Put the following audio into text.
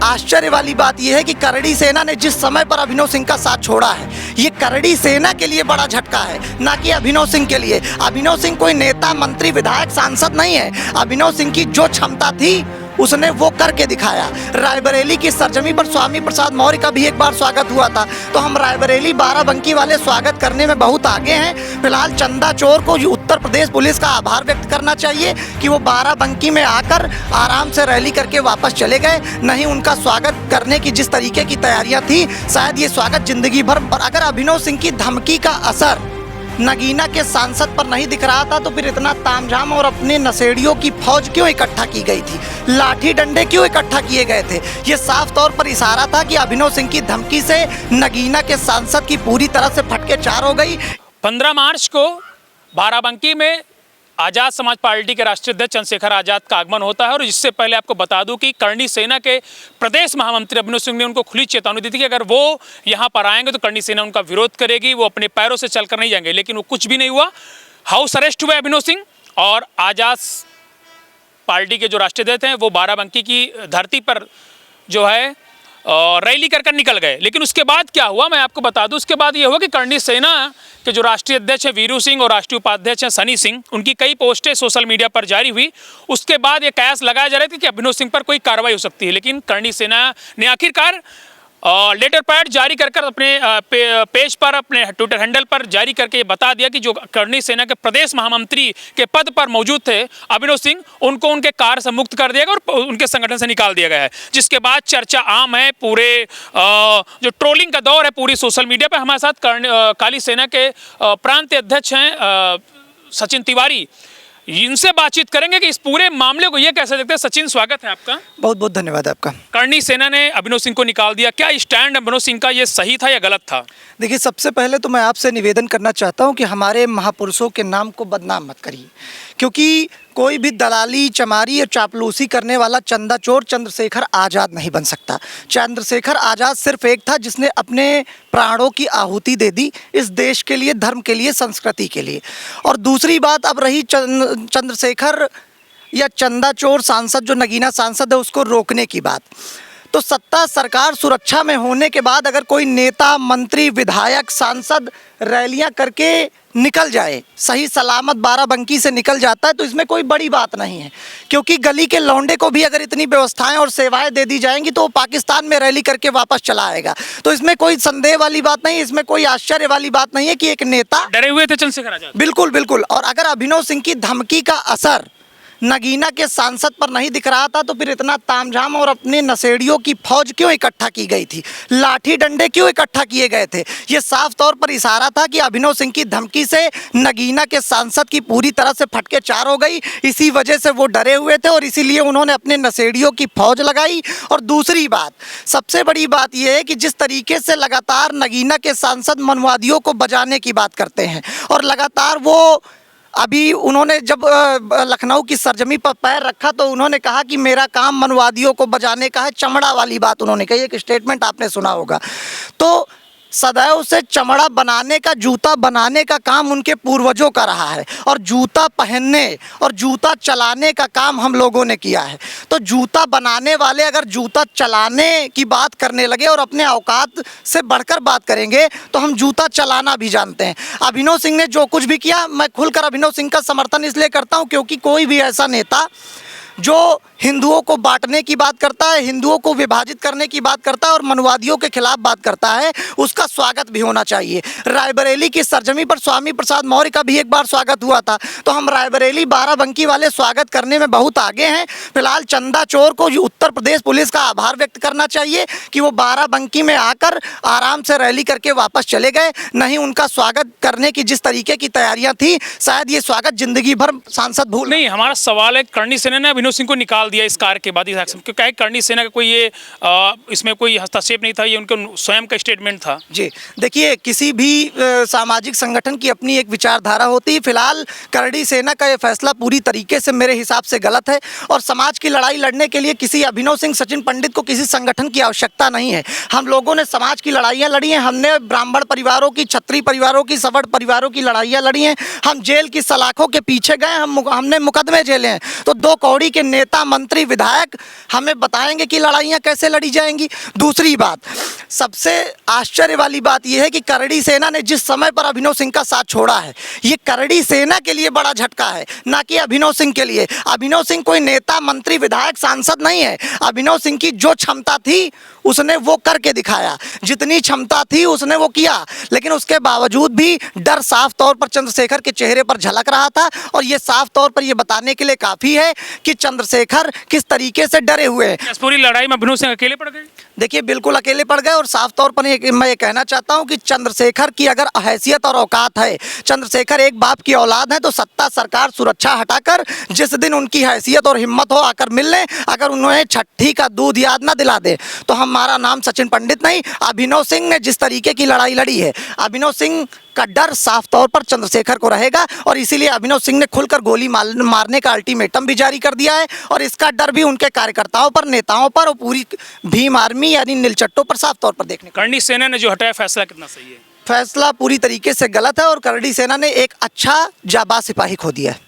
आश्चर्य वाली बात यह है कि करड़ी सेना ने जिस समय पर अभिनव सिंह का साथ छोड़ा है, ये करड़ी सेना के लिए बड़ा झटका है, ना कि अभिनव सिंह के लिए। अभिनव सिंह कोई नेता, मंत्री, विधायक, सांसद नहीं है। अभिनव सिंह की जो क्षमता थी उसने वो करके दिखाया। रायबरेली की सरजमी पर स्वामी प्रसाद मौर्य का भी एक बार स्वागत हुआ था, तो हम रायबरेली बाराबंकी वाले स्वागत करने में बहुत आगे हैं। फिलहाल चंदा चोर को उत्तर प्रदेश पुलिस का आभार व्यक्त करना चाहिए कि वो बाराबंकी में आकर आराम से रैली करके वापस चले गए। नहीं, उनका स्वागत करने की जिस तरीके की तैयारियां थी, शायद ये स्वागत जिंदगी भर। पर अगर अभिनव सिंह की धमकी का असर नगीना के सांसद पर नहीं दिख रहा था, तो फिर इतना तामझाम और अपने नशेड़ियों की फौज क्यों इकट्ठा की गई थी, लाठी डंडे क्यों इकट्ठा किए गए थे? ये साफ तौर पर इशारा था कि अभिनव सिंह की धमकी से नगीना के सांसद की पूरी तरह से फटके चार हो गई। 15 मार्च को बाराबंकी में आज़ाद समाज पार्टी के राष्ट्रीय अध्यक्ष चंद्रशेखर आज़ाद का आगमन होता है। और इससे पहले आपको बता दूं कि करणी सेना के प्रदेश महामंत्री अभिनव सिंह ने उनको खुली चेतावनी दी थी कि अगर वो यहां पर आएंगे तो करणी सेना उनका विरोध करेगी, वो अपने पैरों से चलकर नहीं जाएंगे। लेकिन वो कुछ भी नहीं हुआ। हाउस अरेस्ट हुए अभिनव सिंह और आज़ाद पार्टी के जो राष्ट्रीय अध्यक्ष हैं वो बाराबंकी की धरती पर जो है रैली कर निकल गए। लेकिन उसके बाद क्या हुआ मैं आपको बता दूं। उसके बाद ये हुआ कि करणी सेना के जो राष्ट्रीय अध्यक्ष हैं वीरू सिंह और राष्ट्रीय उपाध्यक्ष हैं सनी सिंह, उनकी कई पोस्टें सोशल मीडिया पर जारी हुई। उसके बाद ये कयास लगाया जा रहा था कि अभिनव सिंह पर कोई कार्रवाई हो सकती है। लेकिन करणी सेना ने आखिरकार लेटर पैड जारी कर अपने पेज पर, अपने ट्विटर हैंडल पर जारी करके बता दिया कि जो करणी सेना के प्रदेश महामंत्री के पद पर मौजूद थे अभिनव सिंह, उनको उनके कार्य से मुक्त कर दिया गया और उनके संगठन से निकाल दिया गया है। जिसके बाद चर्चा आम है, पूरे जो ट्रोलिंग का दौर है पूरी सोशल मीडिया पर। हमारे साथ काली सेना के प्रांतीय अध्यक्ष हैं सचिन तिवारी, इनसे बातचीत करेंगे कि इस पूरे मामले को ये कैसे देखते हैं। सचिन, स्वागत है आपका। बहुत बहुत धन्यवाद आपका। करणी सेना ने अभिनव सिंह को निकाल दिया, क्या स्टैंड अभिनव सिंह का ये सही था या गलत था? देखिए, सबसे पहले तो मैं आपसे निवेदन करना चाहता हूं कि हमारे महापुरुषों के नाम को बदनाम मत करिए, क्योंकि कोई भी दलाली, चमारी और चापलूसी करने वाला चंदा चोर चंद्रशेखर आज़ाद नहीं बन सकता। चंद्रशेखर आज़ाद सिर्फ एक था जिसने अपने प्राणों की आहुति दे दी इस देश के लिए, धर्म के लिए, संस्कृति के लिए। और दूसरी बात, अब रही चंद्रशेखर या चंदा चोर सांसद, जो नगीना सांसद है, उसको रोकने की बात, तो सत्ता सरकार सुरक्षा में होने के बाद अगर कोई नेता, मंत्री, विधायक, सांसद रैलियां करके निकल जाए, सही सलामत बाराबंकी से निकल जाता है, तो इसमें कोई बड़ी बात नहीं है। क्योंकि गली के लौंडे को भी अगर इतनी व्यवस्थाएं और सेवाएं दे दी जाएंगी तो वो पाकिस्तान में रैली करके वापस चला आएगा। तो इसमें कोई संदेह वाली बात नहीं, इसमें कोई आश्चर्य वाली बात नहीं है कि एक नेता डरे हुए थे चंद्रशेखर आज़ाद। बिल्कुल बिल्कुल। और अगर अभिनव सिंह की धमकी का असर नगीना के सांसद पर नहीं दिख रहा था, तो फिर इतना तामझाम और अपने नशेड़ियों की फौज क्यों इकट्ठा की गई थी, लाठी डंडे क्यों इकट्ठा किए गए थे? ये साफ तौर पर इशारा था कि अभिनव सिंह की धमकी से नगीना के सांसद की पूरी तरह से फटके चार हो गई। इसी वजह से वो डरे हुए थे और इसीलिए उन्होंने अपने नशेड़ियों की फौज लगाई। और दूसरी बात, सबसे बड़ी बात यह है कि जिस तरीके से लगातार नगीना के सांसद मनवादियों को बजाने की बात करते हैं, और लगातार वो अभी उन्होंने जब लखनऊ की सरजमी पर पैर रखा तो उन्होंने कहा कि मेरा काम मनवादियों को बजाने का है, चमड़ा वाली बात उन्होंने कही। एक स्टेटमेंट आपने सुना होगा। तो सदैव से चमड़ा बनाने का, जूता बनाने का काम उनके पूर्वजों का रहा है, और जूता पहनने और जूता चलाने का काम हम लोगों ने किया है। तो जूता बनाने वाले अगर जूता चलाने की बात करने लगे और अपने औकात से बढ़कर बात करेंगे तो हम जूता चलाना भी जानते हैं। अभिनव सिंह ने जो कुछ भी किया, मैं खुलकर अभिनव सिंह का समर्थन इसलिए करता हूं क्योंकि कोई भी ऐसा नेता जो हिंदुओं को बांटने की बात करता है, हिंदुओं को विभाजित करने की बात करता है और मनवादियों के खिलाफ बात करता है, उसका स्वागत भी होना चाहिए। रायबरेली की सरजमी पर स्वामी प्रसाद मौर्य का भी एक बार स्वागत हुआ था, तो हम रायबरेली बाराबंकी वाले स्वागत करने में बहुत आगे हैं। फिलहाल चंदा चोर को उत्तर प्रदेश पुलिस का आभार व्यक्त करना चाहिए कि वो बाराबंकी में आकर आराम से रैली करके वापस चले गए। नहीं, उनका स्वागत करने की जिस तरीके की तैयारियां थी, शायद ये स्वागत जिंदगी भर सांसद भूल नहीं। हमारा सवाल है, करणी सेना ने अभिनव सिंह को निकाल दिया इस कार्य के बाद, इस एक्शन, क्योंकि करणी सेना का कोई ये इसमें कोई हस्तक्षेप नहीं था, ये उनका स्वयं का स्टेटमेंट था। जी देखिए, किसी भी सामाजिक संगठन की अपनी एक विचारधारा होती है। फिलहाल करणी सेना का ये फैसला पूरी तरीके से मेरे हिसाब से गलत है, और समाज की लड़ाई लड़ने के लिए किसी अभिनव सिंह, सचिन पंडित को किसी संगठन की आवश्यकता नहीं है। हम लोगों ने समाज की लड़ाइयाँ लड़ी हैं, हमने ब्राह्मण परिवारों की, क्षत्रिय परिवारों की, सवर्ण परिवारों की लड़ाइयाँ लड़ी हैं। हम जेल की सलाखों के पीछे गए, हमने मुकदमे झेले हैं। तो दो कौड़ी के नेता, मंत्री विधायक हमें बताएंगे कि लड़ाइयाँ कैसे लड़ी जाएंगी। दूसरी बात, सबसे आश्चर्य वाली बात यह है कि करड़ी सेना ने जिस समय पर अभिनव सिंह का साथ छोड़ा है, ये करड़ी सेना के लिए बड़ा झटका है, ना कि अभिनव सिंह के लिए। अभिनव सिंह कोई नेता, मंत्री, विधायक, सांसद नहीं है। अभिनव सिंह की जो क्षमता थी उसने वो करके दिखाया, जितनी क्षमता थी उसने वो किया, लेकिन उसके बावजूद भी डर साफ तौर पर चंद्रशेखर के चेहरे पर झलक रहा था। और ये साफ तौर पर ये बताने के लिए काफ़ी है कि चंद्रशेखर किस तरीके से डरे हुए हैं। इस पूरी लड़ाई में अभिनव सिंह अकेले पड़ गए? देखिए, बिल्कुल अकेले पड़ गए। और साफ तौर पर मैं ये कहना चाहता हूं कि चंद्रशेखर की अगर हैसियत और औकात है, चंद्रशेखर एक बाप की औलाद है, तो सत्ता, सरकार, सुरक्षा हटाकर जिस दिन उनकी हैसियत और हिम्मत हो आकर मिल लें, अगर उन्हें छठी का दूध याद ना दिला दे तो हमारा नाम सचिन पंडित नहीं। अभिनव सिंह ने जिस तरीके की लड़ाई लड़ी है, अभिनव सिंह का डर साफ तौर पर चंद्रशेखर को रहेगा। और इसीलिए अभिनव सिंह ने खुलकर गोली मारने का अल्टीमेटम भी जारी कर दिया है। और इसका डर भी उनके कार्यकर्ताओं पर, नेताओं पर और पूरी भीम आर्मी यानी नीलचट्टों पर साफ तौर पर देखने को। करणी सेना ने जो हटाया, फैसला कितना सही है? फैसला पूरी तरीके से गलत है और करड़ी सेना ने एक अच्छा जाबाज सिपाही खो दिया है।